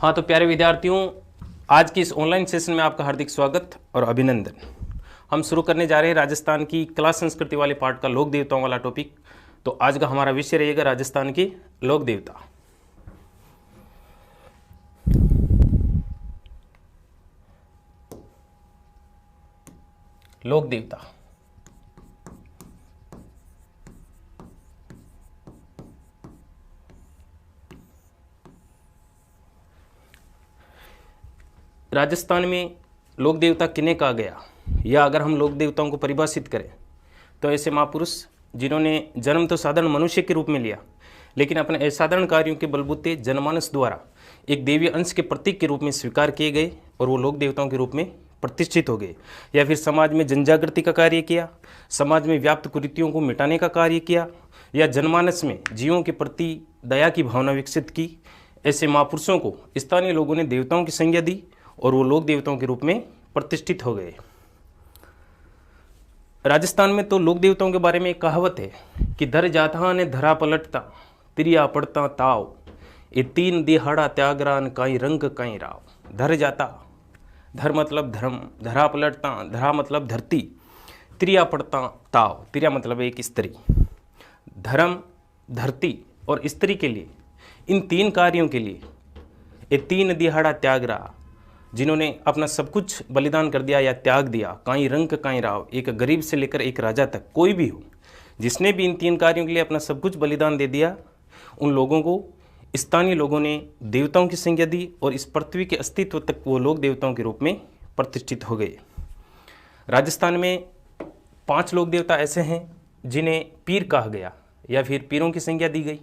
हाँ तो प्यारे विद्यार्थियों, आज की इस ऑनलाइन सेशन में आपका हार्दिक स्वागत और अभिनंदन। हम शुरू करने जा रहे हैं राजस्थान की कला संस्कृति वाले पार्ट का लोक देवताओं वाला टॉपिक। तो आज का हमारा विषय रहेगा राजस्थान के लोक देवता। लोक देवता राजस्थान में लोक देवता किन्हें कहा गया, या अगर हम लोक देवताओं को परिभाषित करें तो ऐसे महापुरुष जिन्होंने जन्म तो साधारण मनुष्य के रूप में लिया, लेकिन अपने असाधारण कार्यों के बलबूते जनमानस द्वारा एक देवीय अंश के प्रतीक के रूप में स्वीकार किए गए और वो लोक देवताओं के रूप में प्रतिष्ठित हो गए। या फिर समाज में जनजागृति का कार्य किया, समाज में व्याप्त कुरीतियों को मिटाने का कार्य किया, या जनमानस में जीवों के प्रति दया की भावना विकसित की। ऐसे महापुरुषों को स्थानीय लोगों ने देवताओं की संज्ञा दी और वो लोक देवताओं के रूप में प्रतिष्ठित हो गए। राजस्थान में तो लोक देवताओं के बारे में एक कहावत है कि धर जाता ने धरा पलटता तिरिया पड़ता ताव, ये तीन दिहाड़ा त्यागरान काई रंग काई राव। धर जाता, धर मतलब धर्म, धरा पलटता, धरा मतलब धरती, तिरिया पड़ता ताव, तिरिया मतलब एक स्त्री। धर्म, धरती और स्त्री के लिए, इन तीन कार्यों के लिए ये तीन दिहाड़ा त्याग रहा, जिन्होंने अपना सब कुछ बलिदान कर दिया या त्याग दिया। काई रंग काई राव, एक गरीब से लेकर एक राजा तक कोई भी हो, जिसने भी इन तीन कार्यों के लिए अपना सब कुछ बलिदान दे दिया, उन लोगों को स्थानीय लोगों ने देवताओं की संज्ञा दी और इस पृथ्वी के अस्तित्व तक वो लोग देवताओं के रूप में प्रतिष्ठित हो गए। राजस्थान में 5 लोक देवता ऐसे हैं जिन्हें पीर कहा गया या फिर पीरों की संज्ञा दी गई।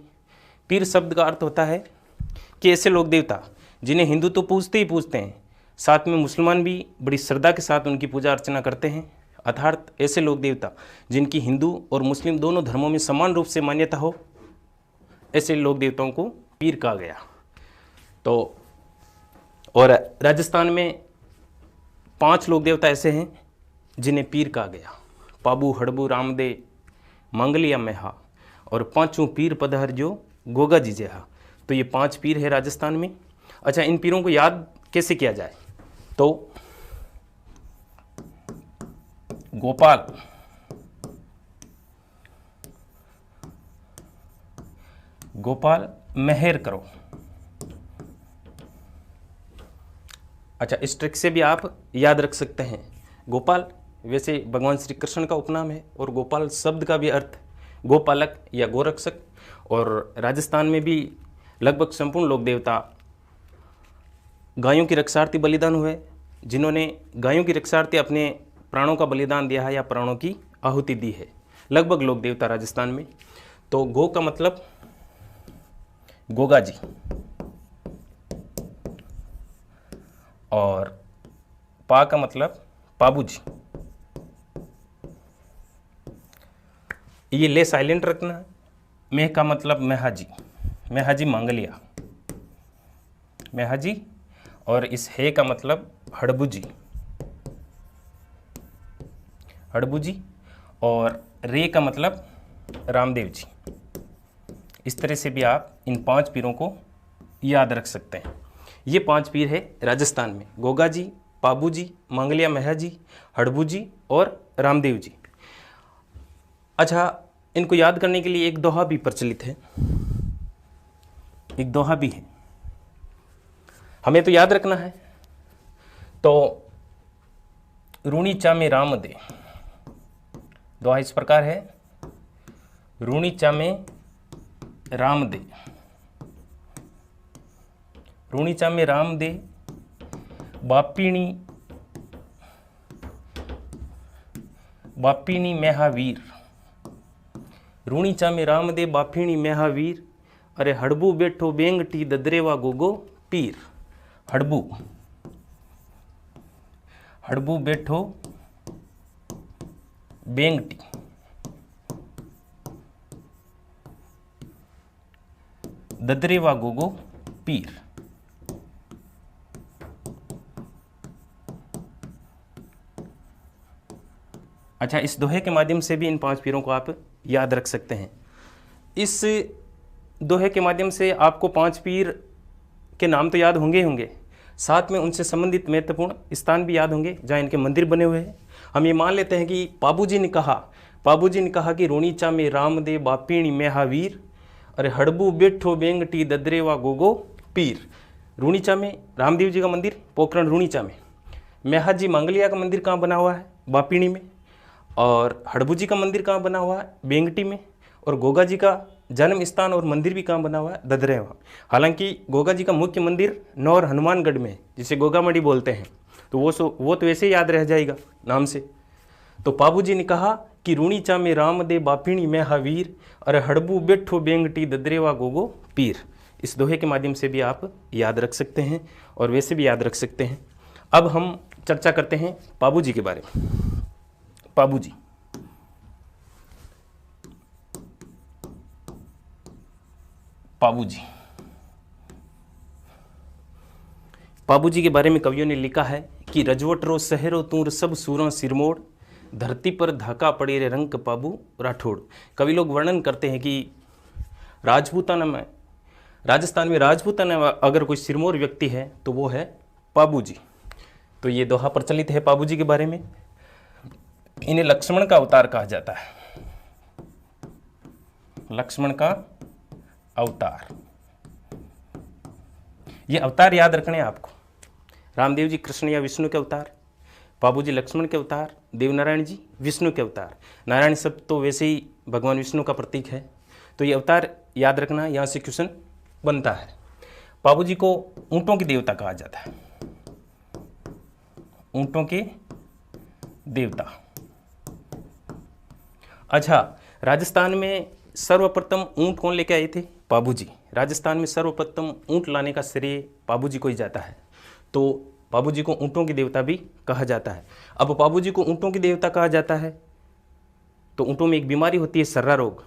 पीर शब्द का अर्थ होता है कि ऐसे लोक देवता जिन्हें हिंदू तो पूजते ही पूजते हैं, साथ में मुसलमान भी बड़ी श्रद्धा के साथ उनकी पूजा अर्चना करते हैं। अर्थात ऐसे लोक देवता जिनकी हिंदू और मुस्लिम दोनों धर्मों में समान रूप से मान्यता हो, ऐसे लोक देवताओं को पीर कहा गया। तो और राजस्थान में 5 लोक देवता ऐसे हैं जिन्हें पीर कहा गया। पाबू, हड़बू, रामदे, मंगलिया मेहा और 5वां पीर पदहर जो गोगा जी जेहा। तो ये 5 पीर है राजस्थान में। अच्छा, इन पीरों को याद कैसे किया जाए? तो गोपाल, गोपाल मेहर करो। अच्छा, इस ट्रिक से भी आप याद रख सकते हैं। गोपाल वैसे भगवान श्री कृष्ण का उपनाम है और गोपाल शब्द का भी अर्थ गोपालक या गोरक्षक। और राजस्थान में भी लगभग संपूर्ण लोक देवता गायों की रक्षार्थी बलिदान हुए, जिन्होंने गायों की रक्षार्थी अपने प्राणों का बलिदान दिया है या प्राणों की आहुति दी है। लगभग लोक देवता राजस्थान में। तो गो का मतलब गोगा जी और पा का मतलब पाबू जी। ये ले साइलेंट रखना है। मेह का मतलब मेहाजी, मेहाजी मंगलिया, मेहाजी। और इस हे का मतलब हड़बू जी, हड़बू जी। और रे का मतलब रामदेव जी। इस तरह से भी आप इन 5 पीरों को याद रख सकते हैं। ये 5 पीर है राजस्थान में, गोगा जी, पाबू जी, मंगलिया मेहा जी, हड़बू जी और रामदेव जी। अच्छा, इनको याद करने के लिए एक दोहा भी प्रचलित है, एक दोहा भी है, हमें तो याद रखना है। तो रूणी चा में राम दे, दोहा इस प्रकार है। रूणी चा में राम दे, रूणी चा में राम दे, बापीणी, बापीणी मेहावीर। रूणी चा में राम दे, बापीणी मेहावीर। अरे हड़बू बैठो बेंगटी ददरेवा गोगो पीर। हड़बू, हड़बू बैठो बेंगटी, ददरेवा गोगो पीर। अच्छा, इस दोहे के माध्यम से भी इन 5 पीरों को आप याद रख सकते हैं। इस दोहे के माध्यम से आपको 5 पीर के नाम तो याद होंगे ही होंगे, साथ में उनसे संबंधित महत्वपूर्ण स्थान भी याद होंगे जहाँ इनके मंदिर बने हुए हैं। हम ये मान लेते हैं कि बाबूजी ने कहा कि रोनीचा में रामदेव बापीणी महावीर, अरे हड़बू बेठो बेंगटी ददरेवा गोगो पीर। रूणीचा में रामदेव जी का मंदिर पोखरण रूणीचा में, मेहा जी मंगलिया का मंदिर कहाँ बना हुआ है? बापीणी में। और हड़बू जी का मंदिर कहाँ बना हुआ है? बेंगटी में। और गोगा जी का जन्म स्थान और मंदिर भी कहाँ बना हुआ है? ददरेवा। हालांकि गोगा जी का मुख्य मंदिर नौर हनुमानगढ़ में, जिसे गोगा मढ़ी बोलते हैं, तो वो तो वैसे ही याद रह जाएगा नाम से। तो बाबूजी ने कहा कि रूणीचा में रामदेव बापीणी महावीर, अरे हड़बू बेठो बेंगटी ददरेवा गोगो पीर। इस दोहे के माध्यम से भी आप याद रख सकते हैं और वैसे भी याद रख सकते हैं। अब हम चर्चा करते हैं बाबूजी के बारे में। बाबूजी बाबूजी के बारे में कवियों ने लिखा है कि रजवटरो सहरो तूर सब सूरा सिरमोड़, धरती पर धाका पड़े रे रंक पाबू राठौड़। कवि लोग वर्णन करते हैं कि राजपूताना में, राजस्थान में राजपूताना में अगर कोई सिरमौर व्यक्ति है तो वो है बाबूजी। तो ये दोहा प्रचलित है बाबूजी के बारे में। इन्हें लक्ष्मण का अवतार कहा जाता है, लक्ष्मण का अवतार। ये अवतार याद रखने हैं आपको। रामदेव जी कृष्ण या विष्णु के अवतार, बाबूजी लक्ष्मण के अवतार, देवनारायण जी विष्णु के अवतार। नारायण शब्द तो वैसे ही भगवान विष्णु का प्रतीक है, तो ये अवतार याद रखना, यहाँ से क्वेश्चन बनता है। बाबूजी को ऊंटों के देवता कहा जाता है, ऊंटों के देवता। अच्छा, राजस्थान में सर्वप्रथम ऊंट कौन लेके आए थे? बाबूजी। राजस्थान में सर्वप्रथम ऊंट लाने का श्रेय बाबूजी को ही जाता है, तो बाबूजी को ऊंटों की देवता भी कहा जाता है। अब बाबूजी को ऊंटों की देवता कहा जाता है तो ऊंटों में एक बीमारी होती है सर्रा रोग,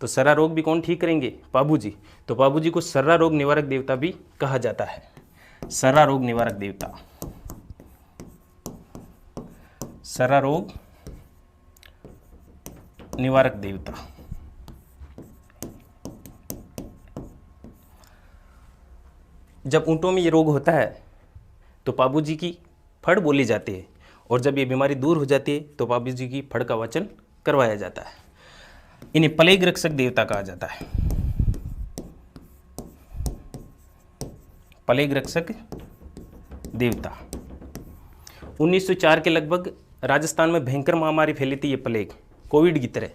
तो सर्रा रोग भी कौन ठीक करेंगे? बाबूजी। तो बाबूजी को सर्रा रोग निवारक देवता भी कहा जाता है, सर्रा रोग निवारक देवता, सर्रा रोग निवारक देवता। जब ऊंटों में ये रोग होता है तो बाबूजी की फड़ बोली जाती है, और जब ये बीमारी दूर हो जाती है तो बाबूजी की फड़ का वाचन करवाया जाता है। इन्हें प्लेग रक्षक देवता कहा जाता है, प्लेग रक्षक देवता। 1904 के लगभग राजस्थान में भयंकर महामारी फैली थी, ये प्लेग, कोविड की तरह।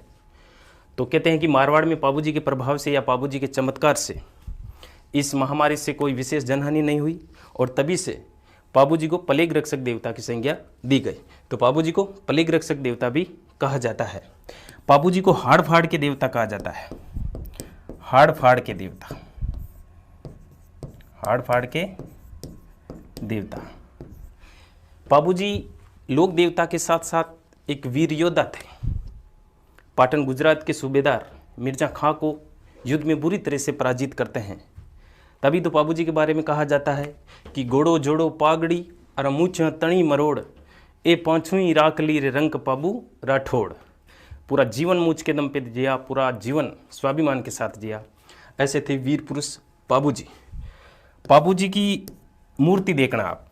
तो कहते हैं कि मारवाड़ में बाबूजी के प्रभाव से या बाबूजी के चमत्कार से इस महामारी से कोई विशेष जनहानि नहीं हुई, और तभी से बाबूजी को प्लेग रक्षक देवता की संज्ञा दी गई। तो बाबूजी को प्लेग रक्षक देवता भी कहा जाता है। बाबूजी को हाड़ फाड़ के देवता कहा जाता है, हाड़ फाड़ के देवता, हाड़ फाड़ के देवता। बाबूजी लोक देवता के साथ साथ एक वीर योद्धा थे। पाटन गुजरात के सूबेदार मिर्जा खां को युद्ध में बुरी तरह से पराजित करते हैं। तभी तो बाबूजी के बारे में कहा जाता है कि गोड़ो जोड़ो पागड़ी और मूछ तणी मरोड़, ए पांचवी राख ली रे रंक पाबू राठौड़। पूरा जीवन मूछ के दम पे जिया, पूरा जीवन स्वाभिमान के साथ जिया। ऐसे थे वीर पुरुष बाबूजी। बाबूजी की मूर्ति देखना आप,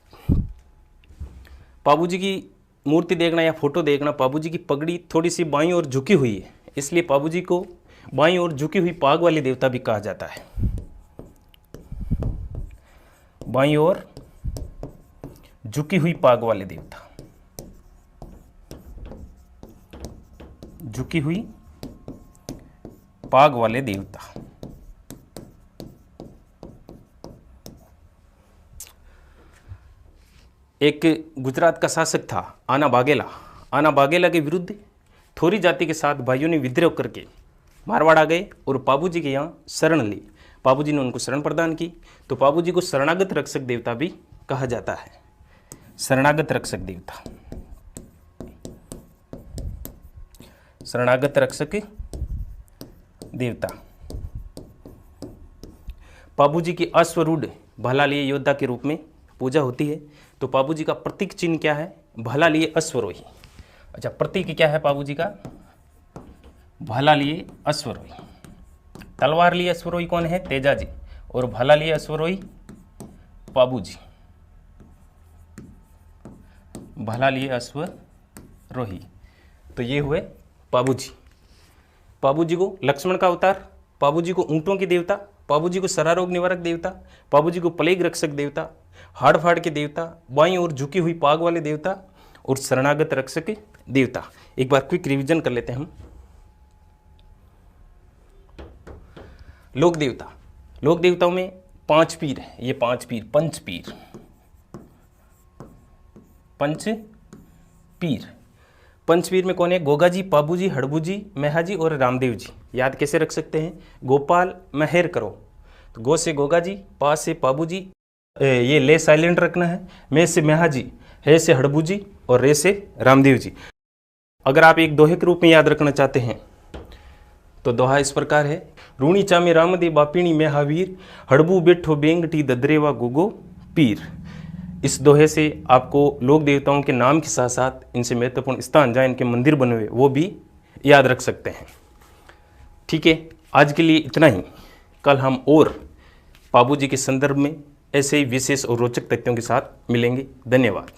बाबूजी की मूर्ति देखना या फोटो देखना, बाबूजी की पगड़ी थोड़ी सी बाईं ओर झुकी हुई है, इसलिए बाबूजी को बाईं ओर झुकी हुई पाग वाले देवता भी कहा जाता है, बाईं ओर झुकी हुई पाग वाले देवता, झुकी हुई पाग वाले देवता। एक गुजरात का शासक था आना बाघेला। आना बाघेला के विरुद्ध थोरी जाति के साथ भाइयों ने विद्रोह करके मारवाड़ आ गए और बाबूजी के यहाँ शरण ली। बाबूजी ने उनको शरण प्रदान की, तो बाबूजी को शरणागत रक्षक देवता भी कहा जाता है, शरणागत रक्षक देवता, शरणागत रक्षक देवता। बाबूजी की अश्वरूढ़ भलालिए योद्धा के रूप में पूजा होती है। तो बाबूजी का प्रतीक चिन्ह क्या है? भलालिए अश्वरोही। अच्छा, प्रतीक क्या है बाबूजी का? भला लिए अश्वरोही। तलवार लिए अश्वरोही कौन है? तेजाजी। और भला लिए अश्वरोही पाबूजी, भला लिए अश्वरोही, तो ये हुए पाबूजी। पाबूजी को लक्ष्मण का अवतार, पाबूजी को ऊंटों के देवता, पाबूजी को सरारोग निवारक देवता, पाबूजी को प्लेग रक्षक देवता, हाड़ फाड़ के देवता, बाईं ओर झुकी हुई पाग वाले देवता और शरणागत रक्षक देवता। एक बार क्विक रिवीजन कर लेते हैं हम। लोक देवता, लोक देवताओं में 5 पीर है, ये 5 पीर, पंच पीर, पंच पीर। पंचवीर में कौन है? गोगा जी, पाबू जी, हड़बू जी, मेहा जी और रामदेव जी। याद कैसे रख सकते हैं? गोपाल मेहर करो, तो गो से गोगा जी, पा से पाबू जी, ये ले साइलेंट रखना है, मे से मेहा जी, हे से हड़बू जी और रे से रामदेव जी। अगर आप एक दोहे के रूप में याद रखना चाहते हैं तो दोहा इस प्रकार है, रूणी चामे रामदे बापिणी मेहावीर, हड़बू बैठो बेंगटी ददरेवा गोगो पीर। इस दोहे से आपको लोक देवताओं के नाम के साथ साथ इनसे महत्वपूर्ण स्थान जहाँ इनके मंदिर बने हुए वो भी याद रख सकते हैं। ठीक है, आज के लिए इतना ही। कल हम और पाबूजी के संदर्भ में ऐसे ही विशेष और रोचक तथ्यों के साथ मिलेंगे। धन्यवाद।